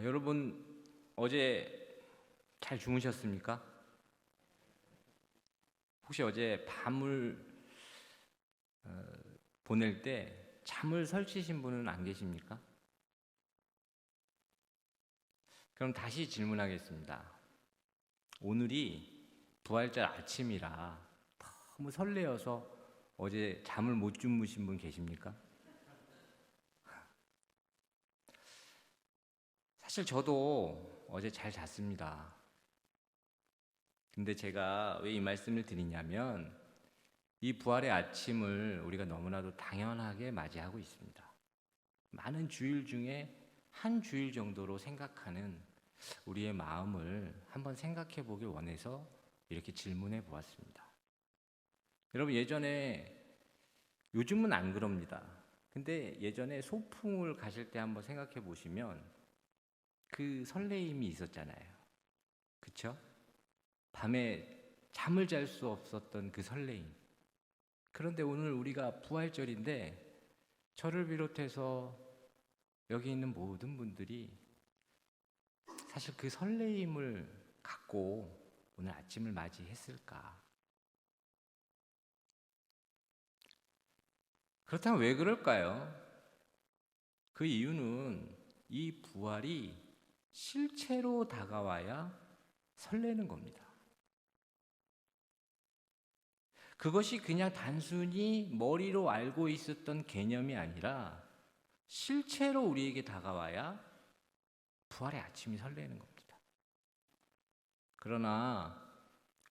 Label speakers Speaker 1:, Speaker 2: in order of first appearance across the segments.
Speaker 1: 여러분 어제 잘 주무셨습니까? 혹시 어제 밤을 보낼 때 잠을 설치신 분은 안 계십니까? 그럼 다시 질문하겠습니다. 오늘이 부활절 아침이라 너무 설레어서 어제 잠을 못 주무신 분 계십니까? 사실 저도 어제 잘 잤습니다. 근데 제가 왜 이 말씀을 드리냐면 이 부활의 아침을 우리가 너무나도 당연하게 맞이하고 있습니다. 많은 주일 중에 한 주일 정도로 생각하는 우리의 마음을 한번 생각해 보길 원해서 이렇게 질문해 보았습니다. 여러분 요즘은 안 그럽니다. 근데 예전에 소풍을 가실 때 한번 생각해 보시면 그 설레임이 있었잖아요. 그쵸? 밤에 잠을 잘 수 없었던 그 설레임. 그런데 오늘 우리가 부활절인데 저를 비롯해서 여기 있는 모든 분들이 사실 그 설레임을 갖고 오늘 아침을 맞이했을까? 그렇다면 왜 그럴까요? 그 이유는 이 부활이 실체로 다가와야 설레는 겁니다. 그것이 그냥 단순히 머리로 알고 있었던 개념이 아니라 실체로 우리에게 다가와야 부활의 아침이 설레는 겁니다. 그러나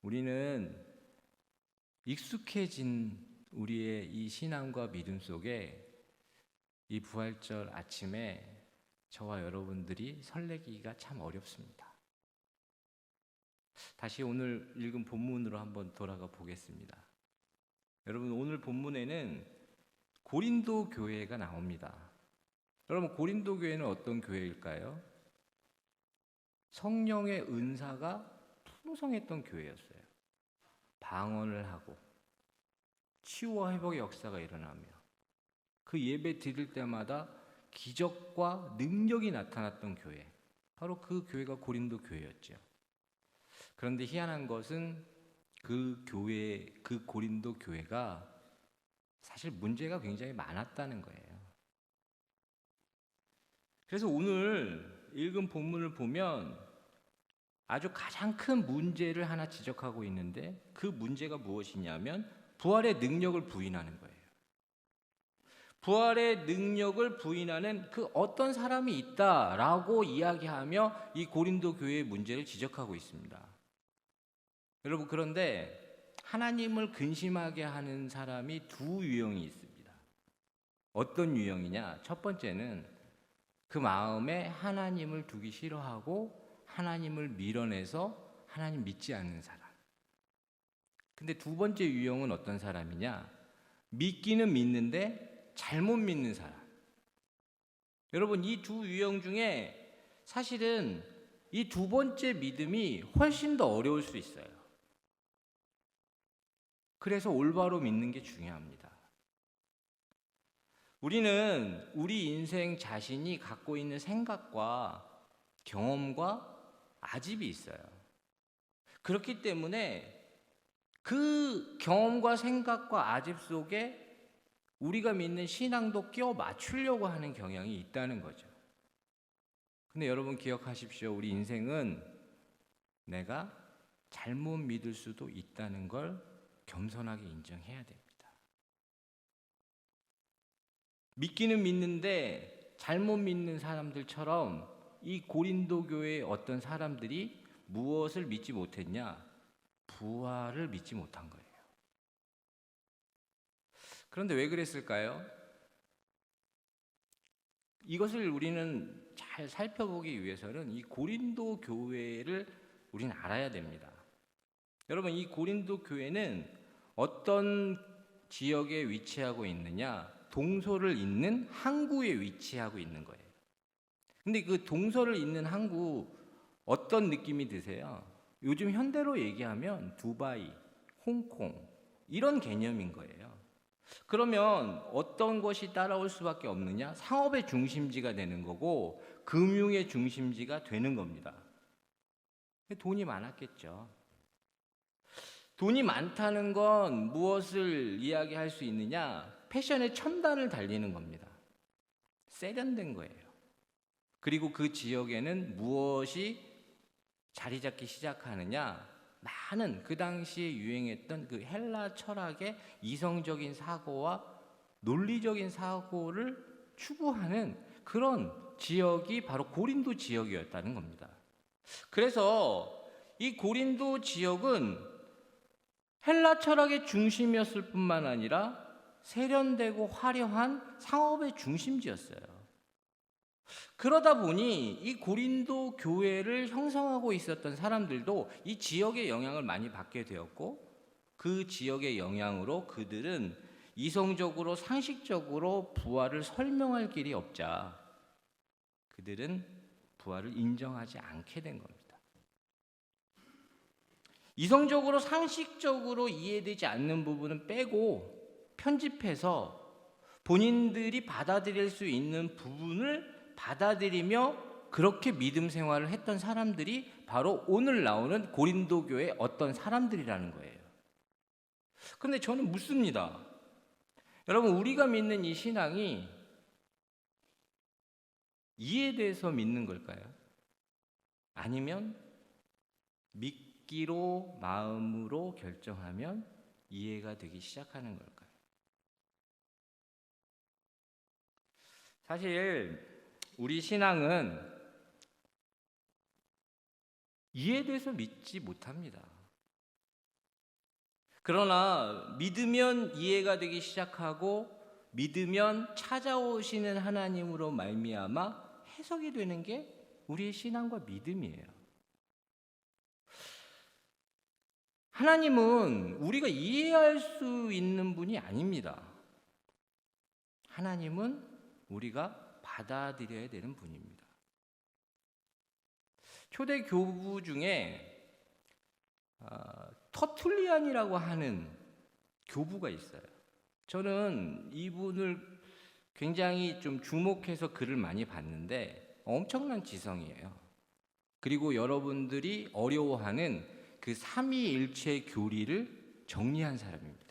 Speaker 1: 우리는 익숙해진 우리의 이 신앙과 믿음 속에 이 부활절 아침에 저와 여러분들이 설레기가 참 어렵습니다. 다시 오늘 읽은 본문으로 한번 돌아가 보겠습니다. 여러분 오늘 본문에는 고린도 교회가 나옵니다. 여러분 고린도 교회는 어떤 교회일까요? 성령의 은사가 풍성했던 교회였어요. 방언을 하고 치유와 회복의 역사가 일어나며 그 예배 드릴 때마다 기적과 능력이 나타났던 교회, 바로 그 교회가 고린도 교회였죠. 그런데 희한한 것은 그 고린도 교회가 사실 문제가 굉장히 많았다는 거예요. 그래서 오늘 읽은 본문을 보면 아주 가장 큰 문제를 하나 지적하고 있는데 그 문제가 무엇이냐면 부활의 능력을 부인하는 거예요. 부활의 능력을 부인하는 그 어떤 사람이 있다라고 이야기하며 이 고린도 교회의 문제를 지적하고 있습니다. 여러분 그런데 하나님을 근심하게 하는 사람이 두 유형이 있습니다. 어떤 유형이냐? 첫 번째는 그 마음에 하나님을 두기 싫어하고 하나님을 밀어내서 하나님 믿지 않는 사람. 근데 두 번째 유형은 어떤 사람이냐? 믿기는 믿는데 잘못 믿는 사람. 여러분 이 두 유형 중에 사실은 이 두 번째 믿음이 훨씬 더 어려울 수 있어요. 그래서 올바로 믿는 게 중요합니다. 우리는 우리 인생 자신이 갖고 있는 생각과 경험과 아집이 있어요. 그렇기 때문에 그 경험과 생각과 아집 속에 우리가 믿는 신앙도 끼워 맞추려고 하는 경향이 있다는 거죠. 근데 여러분 기억하십시오. 우리 인생은 내가 잘못 믿을 수도 있다는 걸 겸손하게 인정해야 됩니다. 믿기는 믿는데 잘못 믿는 사람들처럼 이 고린도 교회의 어떤 사람들이 무엇을 믿지 못했냐? 부활을 믿지 못한 거예요. 그런데 왜 그랬을까요? 이것을 우리는 잘 살펴보기 위해서는 이 고린도 교회를 우리는 알아야 됩니다. 여러분 이 고린도 교회는 어떤 지역에 위치하고 있느냐? 동서를 잇는 항구에 위치하고 있는 거예요. 근데 그 동서를 잇는 항구 어떤 느낌이 드세요? 요즘 현대로 얘기하면 두바이, 홍콩 이런 개념인 거예요. 그러면 어떤 것이 따라올 수밖에 없느냐? 상업의 중심지가 되는 거고 금융의 중심지가 되는 겁니다. 돈이 많았겠죠. 돈이 많다는 건 무엇을 이야기할 수 있느냐? 패션의 첨단을 달리는 겁니다. 세련된 거예요. 그리고 그 지역에는 무엇이 자리 잡기 시작하느냐? 많은 그 당시에 유행했던 그 헬라 철학의 이성적인 사고와 논리적인 사고를 추구하는 그런 지역이 바로 고린도 지역이었다는 겁니다. 그래서 이 고린도 지역은 헬라 철학의 중심이었을 뿐만 아니라 세련되고 화려한 상업의 중심지였어요. 그러다 보니 이 고린도 교회를 형성하고 있었던 사람들도 이 지역의 영향을 많이 받게 되었고, 그 지역의 영향으로 그들은 이성적으로 상식적으로 부활을 설명할 길이 없자 그들은 부활을 인정하지 않게 된 겁니다. 이성적으로 상식적으로 이해되지 않는 부분은 빼고 편집해서 본인들이 받아들일 수 있는 부분을 받아들이며 그렇게 믿음 생활을 했던 사람들이 바로 오늘 나오는 고린도 교회의 어떤 사람들이라는 거예요. 그런데 저는 묻습니다. 여러분, 우리가 믿는 이 신앙이 이에 대해서 믿는 걸까요? 아니면 믿기로 마음으로 결정하면 이해가 되기 시작하는 걸까요? 사실 우리 신앙은 이에 대해서 믿지 못합니다. 그러나 믿으면 이해가 되기 시작하고 믿으면 찾아오시는 하나님으로 말미암아 해석이 되는 게 우리의 신앙과 믿음이에요. 하나님은 우리가 이해할 수 있는 분이 아닙니다. 하나님은 우리가 받아들여야 되는 분입니다. 초대 교부 중에 터툴리안이라고 하는 교부가 있어요. 저는 이분을 굉장히 좀 주목해서 글을 많이 봤는데 엄청난 지성이에요. 그리고 여러분들이 어려워하는 그 삼위일체 교리를 정리한 사람입니다.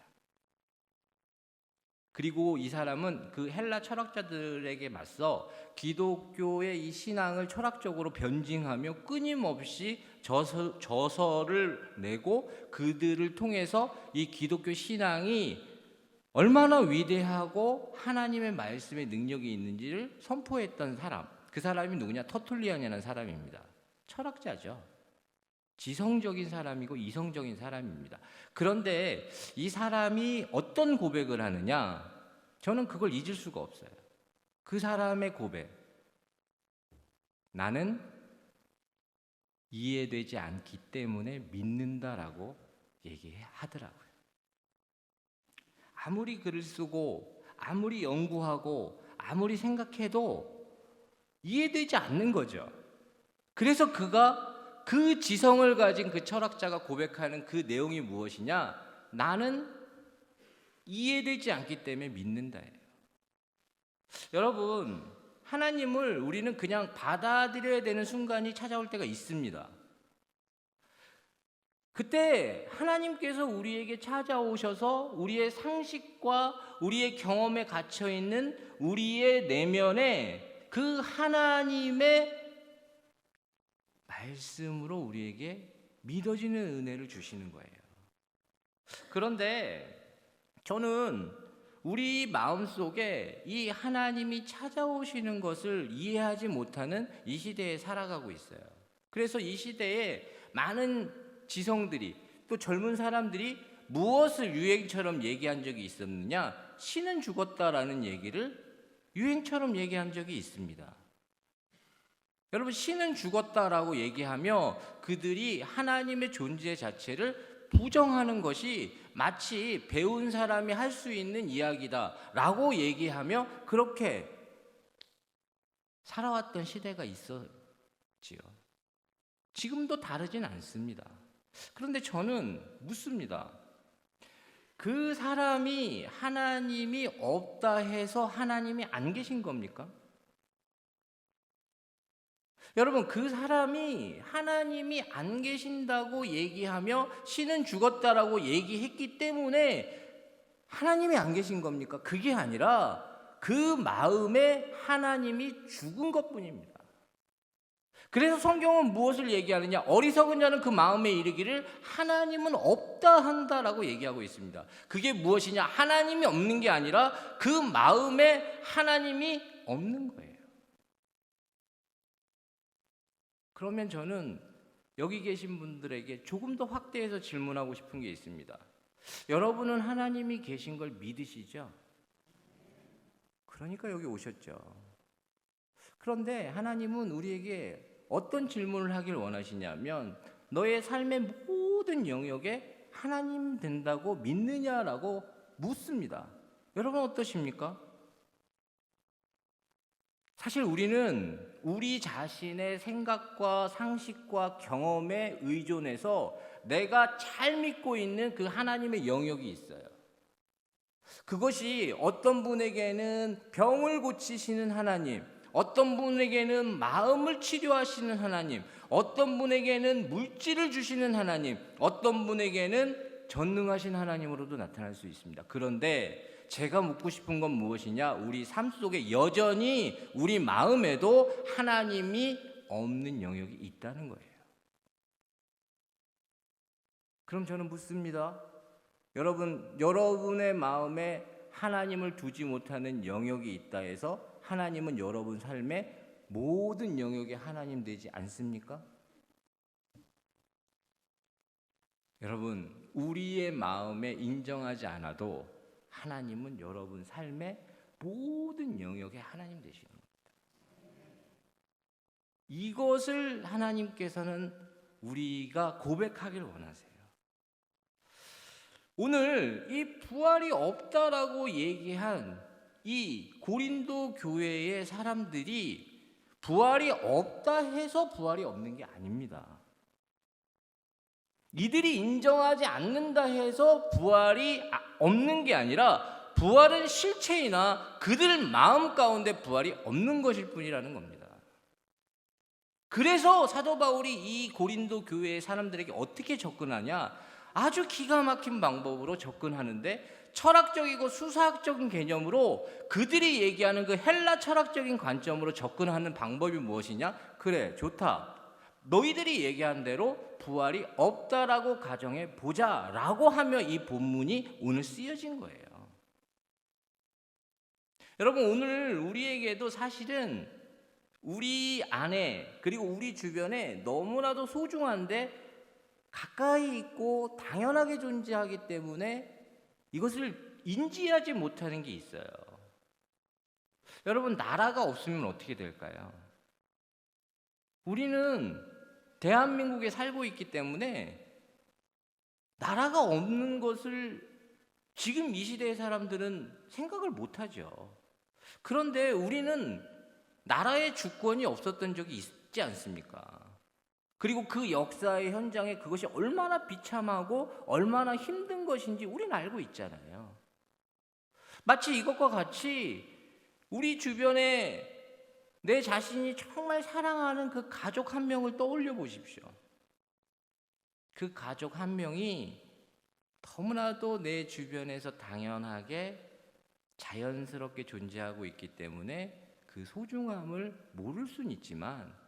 Speaker 1: 그리고 이 사람은 그 헬라 철학자들에게 맞서 기독교의 이 신앙을 철학적으로 변증하며 끊임없이 저서를 내고 그들을 통해서 이 기독교 신앙이 얼마나 위대하고 하나님의 말씀의 능력이 있는지를 선포했던 사람, 그 사람이 누구냐? 터툴리안이라는 사람입니다. 철학자죠. 지성적인 사람이고 이성적인 사람입니다. 그런데 이 사람이 어떤 고백을 하느냐? 저는 그걸 잊을 수가 없어요. 그 사람의 고백. 나는 이해되지 않기 때문에 믿는다라고 얘기하더라고요. 아무리 글을 쓰고 아무리 연구하고 아무리 생각해도 이해되지 않는 거죠. 그래서 그가 그 지성을 가진 그 철학자가 고백하는 그 내용이 무엇이냐? 나는 이해되지 않기 때문에 믿는다예요. 여러분, 하나님을 우리는 그냥 받아들여야 되는 순간이 찾아올 때가 있습니다. 그때 하나님께서 우리에게 찾아오셔서 우리의 상식과 우리의 경험에 갇혀있는 우리의 내면에 그 하나님의 말씀으로 우리에게 믿어지는 은혜를 주시는 거예요. 그런데 저는 우리 마음속에 이 하나님이 찾아오시는 것을 이해하지 못하는 이 시대에 살아가고 있어요. 그래서 이 시대에 많은 지성들이 또 젊은 사람들이 무엇을 유행처럼 얘기한 적이 있었느냐? 신은 죽었다라는 얘기를 유행처럼 얘기한 적이 있습니다. 여러분, 신은 죽었다라고 얘기하며 그들이 하나님의 존재 자체를 부정하는 것이 마치 배운 사람이 할 수 있는 이야기다라고 얘기하며 그렇게 살아왔던 시대가 있었지요. 지금도 다르진 않습니다. 그런데 저는 묻습니다. 그 사람이 하나님이 없다 해서 하나님이 안 계신 겁니까? 여러분, 그 사람이 하나님이 안 계신다고 얘기하며 신은 죽었다라고 얘기했기 때문에 하나님이 안 계신 겁니까? 그게 아니라 그 마음에 하나님이 죽은 것뿐입니다. 그래서 성경은 무엇을 얘기하느냐? 어리석은 자는 그 마음에 이르기를 하나님은 없다 한다라고 얘기하고 있습니다. 그게 무엇이냐? 하나님이 없는 게 아니라 그 마음에 하나님이 없는 거예요. 그러면 저는 여기 계신 분들에게 조금 더 확대해서 질문하고 싶은 게 있습니다. 여러분은 하나님이 계신 걸 믿으시죠? 그러니까 여기 오셨죠. 그런데 하나님은 우리에게 어떤 질문을 하길 원하시냐면 너의 삶의 모든 영역에 하나님 된다고 믿느냐라고 묻습니다. 여러분 어떠십니까? 사실 우리는 우리 자신의 생각과 상식과 경험에 의존해서 내가 잘 믿고 있는 그 하나님의 영역이 있어요. 그것이 어떤 분에게는 병을 고치시는 하나님, 어떤 분에게는 마음을 치료하시는 하나님, 어떤 분에게는 물질을 주시는 하나님, 어떤 분에게는 전능하신 하나님으로도 나타날 수 있습니다. 그런데 제가 묻고 싶은 건 무엇이냐? 우리 삶 속에 여전히 우리 마음에도 하나님이 없는 영역이 있다는 거예요. 그럼 저는 묻습니다. 여러분의 마음에 하나님을 두지 못하는 영역이 있다 해서 하나님은 여러분 삶의 모든 영역에 하나님 되지 않습니까? 여러분, 우리의 마음에 인정하지 않아도 하나님은 여러분 삶의 모든 영역에 하나님 되시는 겁니다. 이것을 하나님께서는 우리가 고백하길 원하세요. 오늘 이 부활이 없다라고 얘기한 이 고린도 교회의 사람들이 부활이 없다 해서 부활이 없는 게 아닙니다. 이들이 인정하지 않는다 해서 부활이 없는 게 아니라 부활은 실체이나 그들 마음 가운데 부활이 없는 것일 뿐이라는 겁니다. 그래서 사도 바울이 이 고린도 교회의 사람들에게 어떻게 접근하냐? 아주 기가 막힌 방법으로 접근하는데 철학적이고 수사학적인 개념으로 그들이 얘기하는 그 헬라 철학적인 관점으로 접근하는 방법이 무엇이냐? 그래, 좋다. 너희들이 얘기한 대로 부활이 없다라고 가정해 보자라고 하며 이 본문이 오늘 쓰여진 거예요. 여러분, 오늘 우리에게도 사실은 우리 안에 그리고 우리 주변에 너무나도 소중한데 가까이 있고 당연하게 존재하기 때문에 이것을 인지하지 못하는 게 있어요. 여러분, 나라가 없으면 어떻게 될까요? 우리는 대한민국에 살고 있기 때문에 나라가 없는 것을 지금 이 시대의 사람들은 생각을 못하죠. 그런데 우리는 나라의 주권이 없었던 적이 있지 않습니까? 그리고 그 역사의 현장에 그것이 얼마나 비참하고 얼마나 힘든 것인지 우리는 알고 있잖아요. 마치 이것과 같이 우리 주변에 내 자신이 정말 사랑하는 그 가족 한 명을 떠올려 보십시오. 그 가족 한 명이 너무나도 내 주변에서 당연하게 자연스럽게 존재하고 있기 때문에 그 소중함을 모를 수는 있지만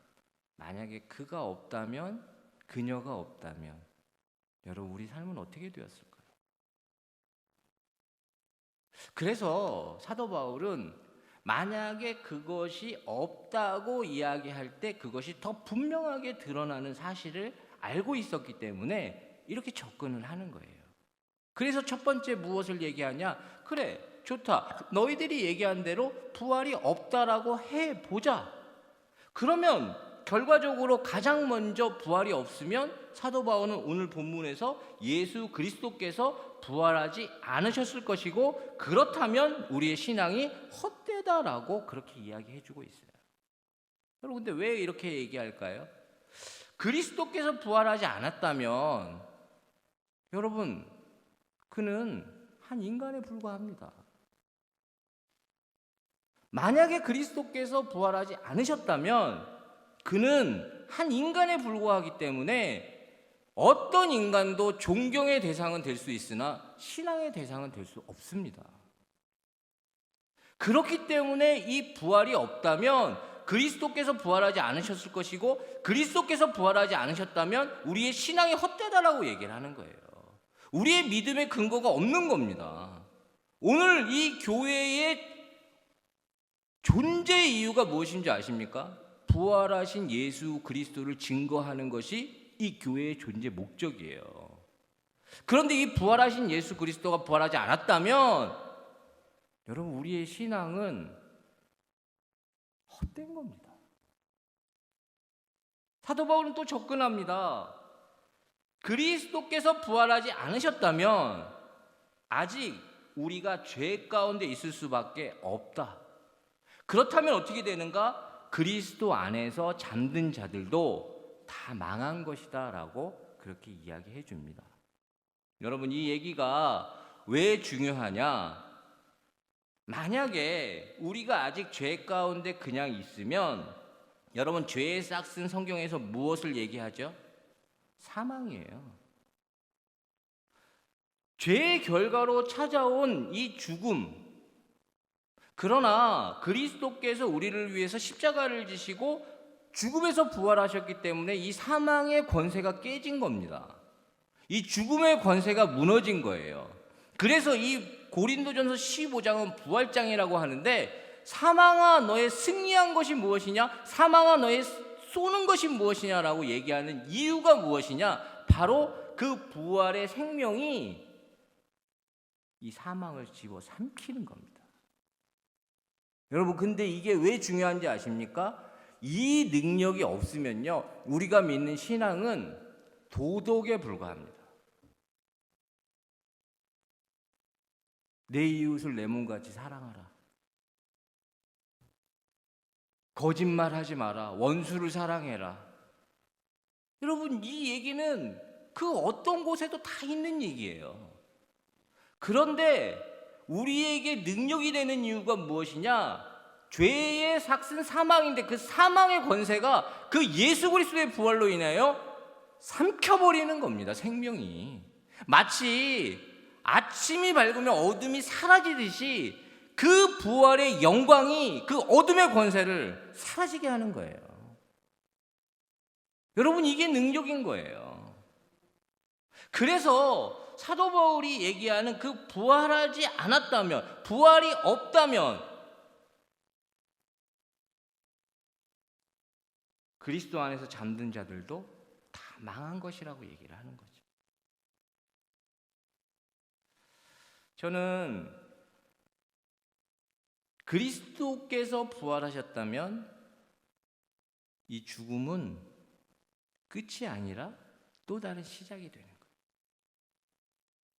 Speaker 1: 만약에 그가 없다면, 그녀가 없다면 여러분 우리 삶은 어떻게 되었을까요? 그래서 사도 바울은 만약에 그것이 없다고 이야기할 때 그것이 더 분명하게 드러나는 사실을 알고 있었기 때문에 이렇게 접근을 하는 거예요. 그래서 첫 번째 무엇을 얘기하냐? 그래, 좋다. 너희들이 얘기한 대로 부활이 없다라고 해보자. 그러면 결과적으로 가장 먼저 부활이 없으면 사도 바울은 오늘 본문에서 예수 그리스도께서 부활하지 않으셨을 것이고 그렇다면 우리의 신앙이 헛되다라고 그렇게 이야기해주고 있어요. 여러분, 근데 왜 이렇게 얘기할까요? 그리스도께서 부활하지 않았다면 여러분, 그는 한 인간에 불과합니다. 만약에 그리스도께서 부활하지 않으셨다면 그는 한 인간에 불과하기 때문에 어떤 인간도 존경의 대상은 될 수 있으나 신앙의 대상은 될 수 없습니다. 그렇기 때문에 이 부활이 없다면 그리스도께서 부활하지 않으셨을 것이고, 그리스도께서 부활하지 않으셨다면 우리의 신앙이 헛되다라고 얘기를 하는 거예요. 우리의 믿음의 근거가 없는 겁니다. 오늘 이 교회의 존재의 이유가 무엇인지 아십니까? 부활하신 예수 그리스도를 증거하는 것이 이 교회의 존재 목적이에요. 그런데 이 부활하신 예수 그리스도가 부활하지 않았다면 여러분, 우리의 신앙은 헛된 겁니다. 사도 바울은 또 접근합니다. 그리스도께서 부활하지 않으셨다면 아직 우리가 죄 가운데 있을 수밖에 없다. 그렇다면 어떻게 되는가? 그리스도 안에서 잠든 자들도 다 망한 것이다 라고 그렇게 이야기해 줍니다. 여러분, 이 얘기가 왜 중요하냐? 만약에 우리가 아직 죄 가운데 그냥 있으면, 여러분, 죄의 싹슨 성경에서 무엇을 얘기하죠? 사망이에요. 죄의 결과로 찾아온 이 죽음. 그러나 그리스도께서 우리를 위해서 십자가를 지시고 죽음에서 부활하셨기 때문에 이 사망의 권세가 깨진 겁니다. 이 죽음의 권세가 무너진 거예요. 그래서 이 고린도전서 15장은 부활장이라고 하는데, 사망아 너의 승리한 것이 무엇이냐, 사망아 너의 쏘는 것이 무엇이냐라고 얘기하는 이유가 무엇이냐, 바로 그 부활의 생명이 이 사망을 집어삼키는 겁니다. 여러분, 근데 이게 왜 중요한지 아십니까? 이 능력이 없으면요, 우리가 믿는 신앙은 도덕에 불과합니다. 내 이웃을 내 몸같이 사랑하라. 거짓말하지 마라. 원수를 사랑해라. 여러분, 이 얘기는 그 어떤 곳에도 다 있는 얘기예요. 그런데 우리에게 능력이 되는 이유가 무엇이냐? 죄의 삭슨 사망인데 그 사망의 권세가 그 예수 그리스도의 부활로 인하여 삼켜버리는 겁니다. 생명이. 마치 아침이 밝으면 어둠이 사라지듯이 그 부활의 영광이 그 어둠의 권세를 사라지게 하는 거예요. 여러분, 이게 능력인 거예요. 그래서 사도 바울이 얘기하는 그 부활하지 않았다면, 부활이 없다면 그리스도 안에서 잠든 자들도 다 망한 것이라고 얘기를 하는 거죠. 저는 그리스도께서 부활하셨다면 이 죽음은 끝이 아니라 또 다른 시작이 되는 거예요.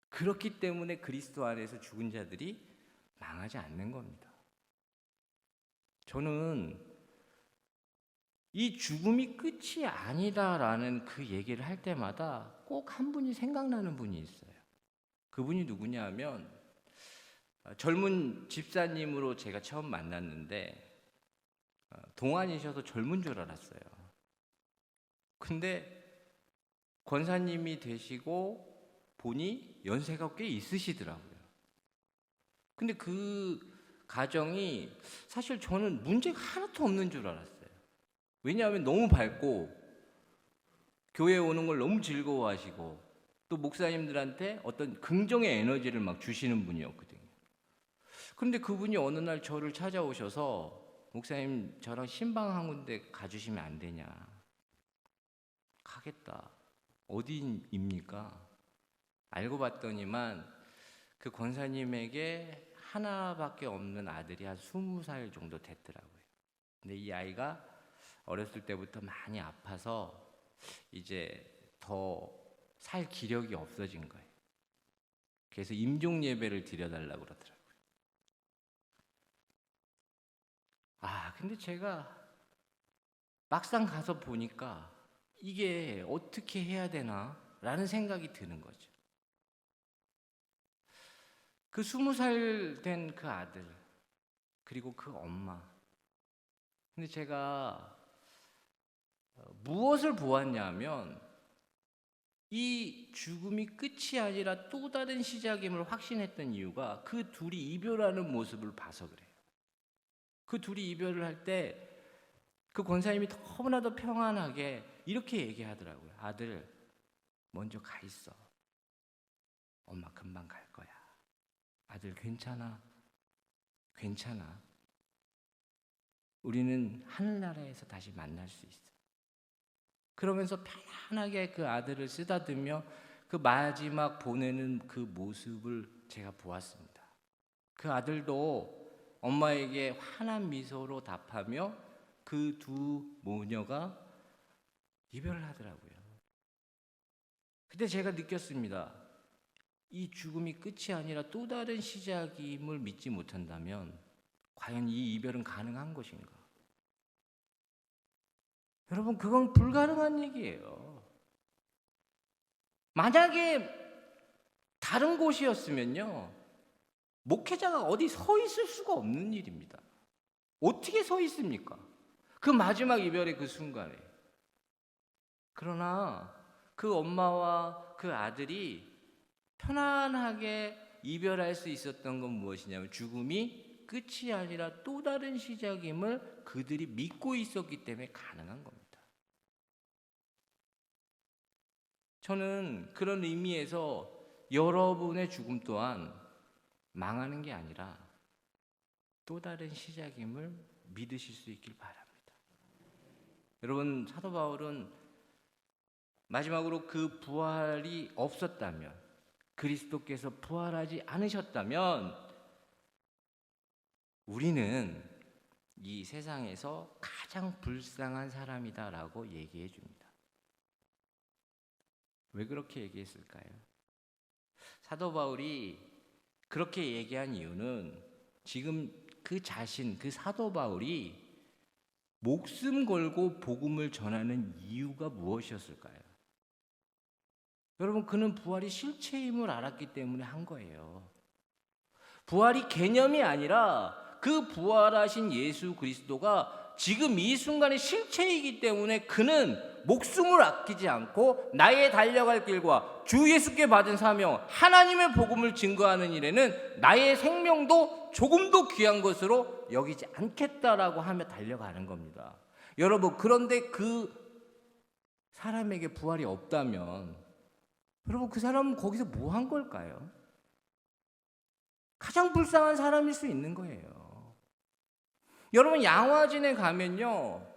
Speaker 1: 그렇기 때문에 그리스도 안에서 죽은 자들이 망하지 않는 겁니다. 저는 이 죽음이 끝이 아니다라는 그 얘기를 할 때마다 꼭 한 분이 생각나는 분이 있어요. 그분이 누구냐 하면, 젊은 집사님으로 제가 처음 만났는데 동안이셔서 젊은 줄 알았어요. 근데 권사님이 되시고 보니 연세가 꽤 있으시더라고요. 근데 그 가정이 사실 저는 문제가 하나도 없는 줄 알았어요. 왜냐하면 너무 밝고 교회에 오는 걸 너무 즐거워하시고 또 목사님들한테 어떤 긍정의 에너지를 막 주시는 분이었거든요. 그런데 그분이 어느 날 저를 찾아오셔서, 목사님, 저랑 신방 한 군데 가주시면 안 되냐. 가겠다. 어디입니까? 알고 봤더니만 그 권사님에게 하나밖에 없는 아들이 한 20살 정도 됐더라고요. 근데 이 아이가 어렸을 때부터 많이 아파서 이제 더 살 기력이 없어진 거예요. 그래서 임종 예배를 드려달라고 그러더라고요. 근데 제가 막상 가서 보니까 이게 어떻게 해야 되나 라는 생각이 드는 거죠. 그 20살 된 그 아들, 그리고 그 엄마. 근데 제가 무엇을 보았냐면 이 죽음이 끝이 아니라 또 다른 시작임을 확신했던 이유가 그 둘이 이별하는 모습을 봐서 그래요. 그 둘이 이별을 할 때 그 권사님이 너무나도 평안하게 이렇게 얘기하더라고요. 아들, 먼저 가 있어. 엄마 금방 갈 거야. 아들 괜찮아. 괜찮아. 우리는 하늘나라에서 다시 만날 수 있어. 그러면서 편안하게 그 아들을 쓰다듬며 그 마지막 보내는 그 모습을 제가 보았습니다. 그 아들도 엄마에게 환한 미소로 답하며 그 두 모녀가 이별을 하더라고요. 그때 제가 느꼈습니다. 이 죽음이 끝이 아니라 또 다른 시작임을 믿지 못한다면 과연 이 이별은 가능한 것인가? 여러분, 그건 불가능한 얘기예요. 만약에 다른 곳이었으면요, 목회자가 어디 서 있을 수가 없는 일입니다. 어떻게 서 있습니까? 그 마지막 이별의 그 순간에. 그러나 그 엄마와 그 아들이 편안하게 이별할 수 있었던 건 무엇이냐면 죽음이 끝이 아니라 또 다른 시작임을 그들이 믿고 있었기 때문에 가능한 겁니다. 저는 그런 의미에서 여러분의 죽음 또한 망하는 게 아니라 또 다른 시작임을 믿으실 수 있길 바랍니다. 여러분, 사도 바울은 마지막으로 그 부활이 없었다면, 그리스도께서 부활하지 않으셨다면 우리는 이 세상에서 가장 불쌍한 사람이다라고 얘기해 줍니다. 왜 그렇게 얘기했을까요? 사도 바울이 그렇게 얘기한 이유는 지금 그 자신, 그 사도 바울이 목숨 걸고 복음을 전하는 이유가 무엇이었을까요? 여러분, 그는 부활이 실체임을 알았기 때문에 한 거예요. 부활이 개념이 아니라 그 부활하신 예수 그리스도가 지금 이 순간의 실체이기 때문에 그는 목숨을 아끼지 않고 나의 달려갈 길과 주 예수께 받은 사명, 하나님의 복음을 증거하는 일에는 나의 생명도 조금도 귀한 것으로 여기지 않겠다라고 하며 달려가는 겁니다. 여러분, 그런데 그 사람에게 부활이 없다면 여러분, 그 사람은 거기서 뭐 한 걸까요? 가장 불쌍한 사람일 수 있는 거예요. 여러분, 양화진에 가면요,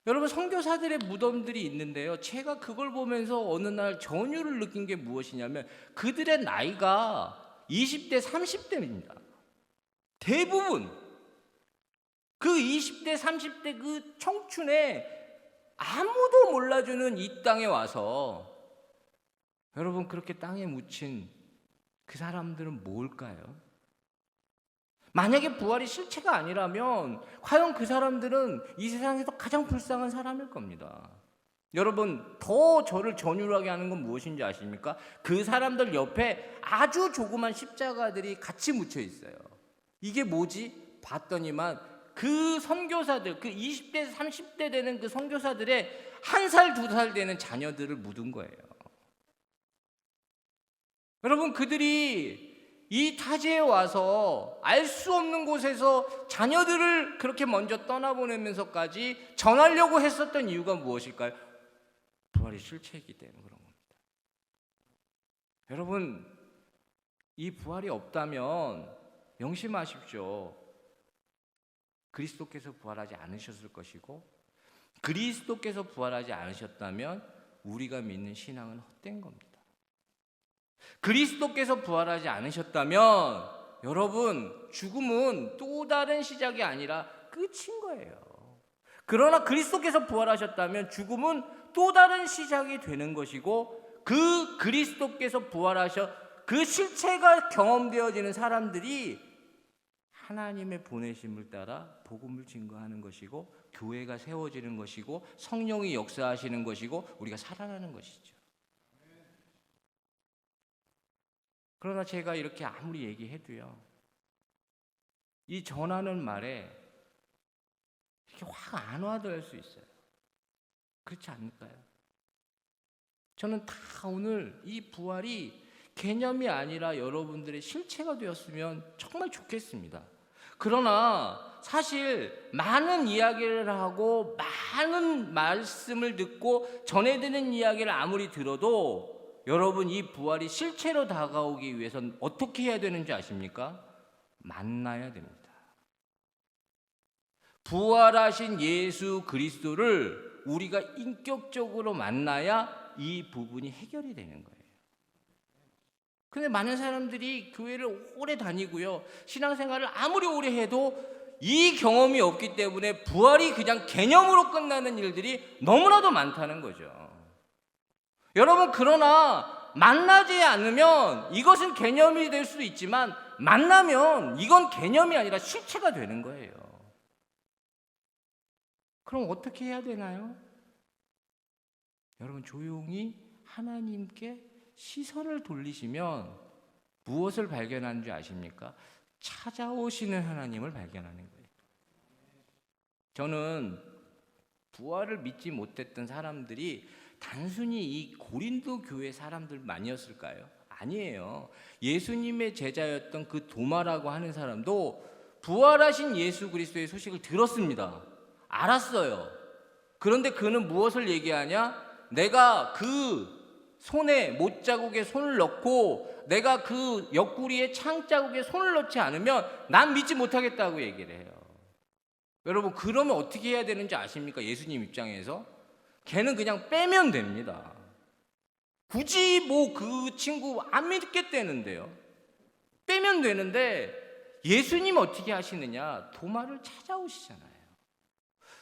Speaker 1: 여러분, 선교사들의 무덤들이 있는데요, 제가 그걸 보면서 어느 날 전율을 느낀 게 무엇이냐면 그들의 나이가 20대, 30대입니다. 대부분 그 20대, 30대 그 청춘에 아무도 몰라주는 이 땅에 와서 여러분, 그렇게 땅에 묻힌 그 사람들은 뭘까요? 만약에 부활이 실체가 아니라면 과연 그 사람들은 이 세상에서 가장 불쌍한 사람일 겁니다. 여러분, 더 저를 전율하게 하는 건 무엇인지 아십니까? 그 사람들 옆에 아주 조그만 십자가들이 같이 묻혀 있어요. 이게 뭐지? 봤더니만 그 선교사들, 그 20대, 30대 되는 그 선교사들의 1살, 2살 되는 자녀들을 묻은 거예요. 여러분, 그들이 이 타지에 와서 알 수 없는 곳에서 자녀들을 그렇게 먼저 떠나보내면서까지 전하려고 했었던 이유가 무엇일까요? 부활이 실체이기 때문에 그런 겁니다. 여러분, 이 부활이 없다면 명심하십시오. 그리스도께서 부활하지 않으셨을 것이고, 그리스도께서 부활하지 않으셨다면 우리가 믿는 신앙은 헛된 겁니다. 그리스도께서 부활하지 않으셨다면 여러분, 죽음은 또 다른 시작이 아니라 끝인 거예요. 그러나 그리스도께서 부활하셨다면 죽음은 또 다른 시작이 되는 것이고, 그 그리스도께서 부활하셔 그 실체가 경험되어지는 사람들이 하나님의 보내심을 따라 복음을 증거하는 것이고, 교회가 세워지는 것이고, 성령이 역사하시는 것이고, 우리가 살아나는 것이죠. 그러나 제가 이렇게 아무리 얘기해도요, 이 전하는 말에 이렇게 화가 안 와닿을 수 있어요. 그렇지 않을까요? 저는 다 오늘 이 부활이 개념이 아니라 여러분들의 실체가 되었으면 정말 좋겠습니다. 그러나 사실 많은 이야기를 하고 많은 말씀을 듣고 전해드는 이야기를 아무리 들어도 여러분, 이 부활이 실체로 다가오기 위해서는 어떻게 해야 되는지 아십니까? 만나야 됩니다. 부활하신 예수 그리스도를 우리가 인격적으로 만나야 이 부분이 해결이 되는 거예요. 근데 많은 사람들이 교회를 오래 다니고요, 신앙생활을 아무리 오래 해도 이 경험이 없기 때문에 부활이 그냥 개념으로 끝나는 일들이 너무나도 많다는 거죠. 여러분, 그러나 만나지 않으면 이것은 개념이 될 수도 있지만 만나면 이건 개념이 아니라 실체가 되는 거예요. 그럼 어떻게 해야 되나요? 여러분, 조용히 하나님께 시선을 돌리시면 무엇을 발견하는 줄 아십니까? 찾아오시는 하나님을 발견하는 거예요. 저는 부활을 믿지 못했던 사람들이 단순히 이 고린도 교회 사람들만이었을까요? 아니에요. 예수님의 제자였던 그 도마라고 하는 사람도 부활하신 예수 그리스도의 소식을 들었습니다. 알았어요. 그런데 그는 무엇을 얘기하냐? 내가 그 손에 못자국에 손을 넣고 내가 그 옆구리에 창자국에 손을 넣지 않으면 난 믿지 못하겠다고 얘기를 해요. 여러분, 그러면 어떻게 해야 되는지 아십니까? 예수님 입장에서 걔는 그냥 빼면 됩니다. 굳이 뭐 그 친구 안 믿겠다는데요. 빼면 되는데 예수님 어떻게 하시느냐? 도마를 찾아오시잖아요.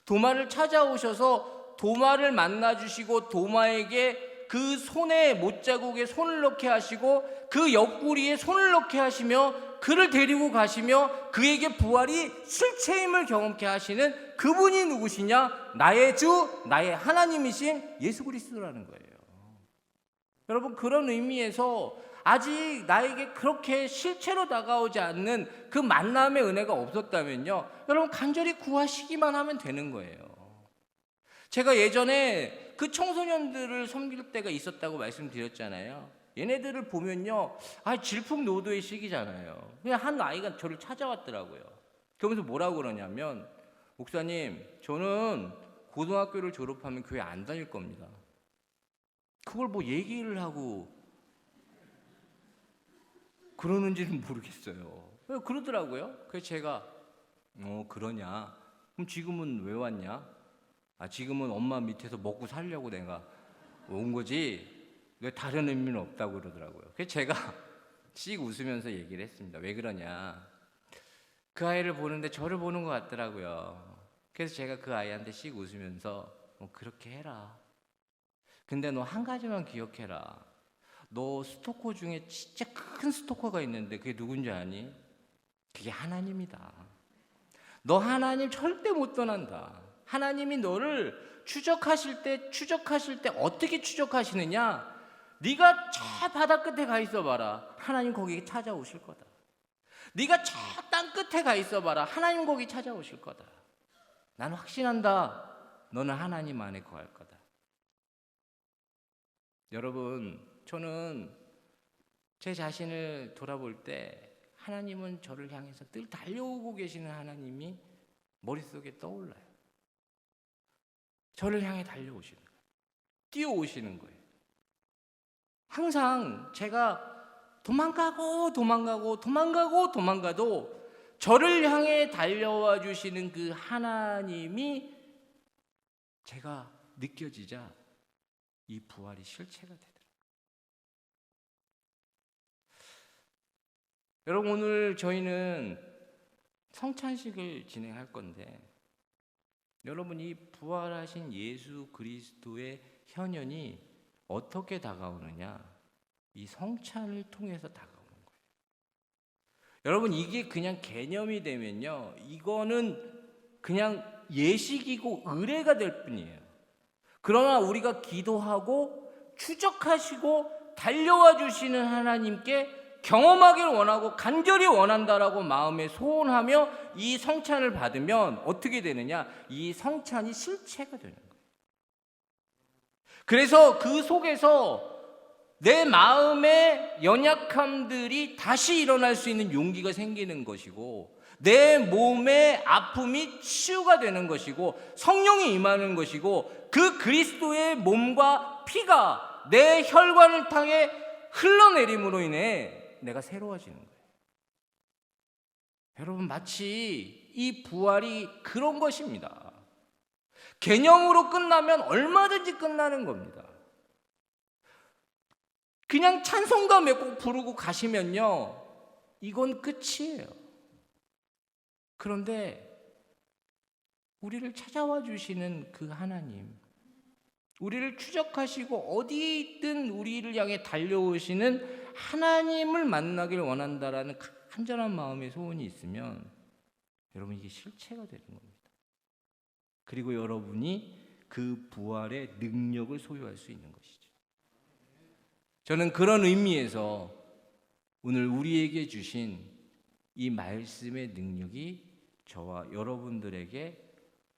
Speaker 1: 도마를 찾아오셔서 도마를 만나주시고 도마에게 그 손에 못자국에 손을 넣게 하시고 그 옆구리에 손을 넣게 하시며 그를 데리고 가시며 그에게 부활이 실체임을 경험케 하시는 그분이 누구시냐? 나의 주, 나의 하나님이신 예수 그리스도라는 거예요. 여러분, 그런 의미에서 아직 나에게 그렇게 실체로 다가오지 않는 그 만남의 은혜가 없었다면요, 여러분, 간절히 구하시기만 하면 되는 거예요. 제가 예전에 그 청소년들을 섬길 때가 있었다고 말씀드렸잖아요. 얘네들을 보면요, 질풍노도의 시기잖아요. 그냥 한 아이가 저를 찾아왔더라고요. 그러면서 뭐라고 그러냐면, 목사님, 저는 고등학교를 졸업하면 교회 안 다닐 겁니다. 그걸 뭐 얘기를 하고 그러는지는 모르겠어요. 그러더라고요. 그래서 제가 그러냐? 그럼 지금은 왜 왔냐? 지금은 엄마 밑에서 먹고 살려고 내가 온 거지 왜 다른 의미는 없다고 그러더라고요. 그래서 제가 씩 웃으면서 얘기를 했습니다. 왜 그러냐? 그 아이를 보는데 저를 보는 것 같더라고요. 그래서 제가 그 아이한테 씩 웃으면서 그렇게 해라. 근데 너 한 가지만 기억해라. 너 스토커 중에 진짜 큰 스토커가 있는데 그게 누군지 아니? 그게 하나님이다. 너 하나님 절대 못 떠난다. 하나님이 너를 추적하실 때 어떻게 추적하시느냐? 네가 저 바다 끝에 가 있어 봐라. 하나님 거기에 찾아오실 거다. 네가 저 땅 끝에 가 있어 봐라. 하나님 거기 찾아오실 거다. 나는 확신한다. 너는 하나님 안에 거할 거다. 여러분, 저는 제 자신을 돌아볼 때 하나님은 저를 향해서 늘 달려오고 계시는 하나님이 머릿속에 떠올라요. 저를 향해 달려오시는 거예요. 뛰어오시는 거예요. 항상 제가 도망가도 저를 향해 달려와 주시는 그 하나님이 제가 느껴지자 이 부활이 실체가 되더라고요. 여러분, 오늘 저희는 성찬식을 진행할 건데 여러분, 이 부활하신 예수 그리스도의 현현이 어떻게 다가오느냐? 이 성찬을 통해서 다가오는 거예요. 여러분, 이게 그냥 개념이 되면요, 이거는 그냥 예식이고 의례가 될 뿐이에요. 그러나 우리가 기도하고 추적하시고 달려와 주시는 하나님께 경험하길 원하고 간절히 원한다라고 마음에 소원하며 이 성찬을 받으면 어떻게 되느냐? 이 성찬이 실체가 되는 거예요. 그래서 그 속에서 내 마음의 연약함들이 다시 일어날 수 있는 용기가 생기는 것이고, 내 몸의 아픔이 치유가 되는 것이고, 성령이 임하는 것이고, 그 그리스도의 몸과 피가 내 혈관을 통해 흘러내림으로 인해 내가 새로워지는 거예요. 여러분, 마치 이 부활이 그런 것입니다. 개념으로 끝나면 얼마든지 끝나는 겁니다. 그냥 찬송가 몇 곡 부르고 가시면요, 이건 끝이에요. 그런데 우리를 찾아와 주시는 그 하나님, 우리를 추적하시고 어디든 우리를 향해 달려오시는 하나님을 만나길 원한다라는 간절한 마음의 소원이 있으면 여러분, 이게 실체가 되는 겁니다. 그리고 여러분이 그 부활의 능력을 소유할 수 있는 것이죠. 저는 그런 의미에서 오늘 우리에게 주신 이 말씀의 능력이 저와 여러분들에게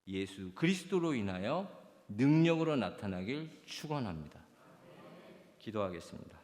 Speaker 1: 예수 그리스도로 인하여 능력으로 나타나길 축원합니다. 기도하겠습니다.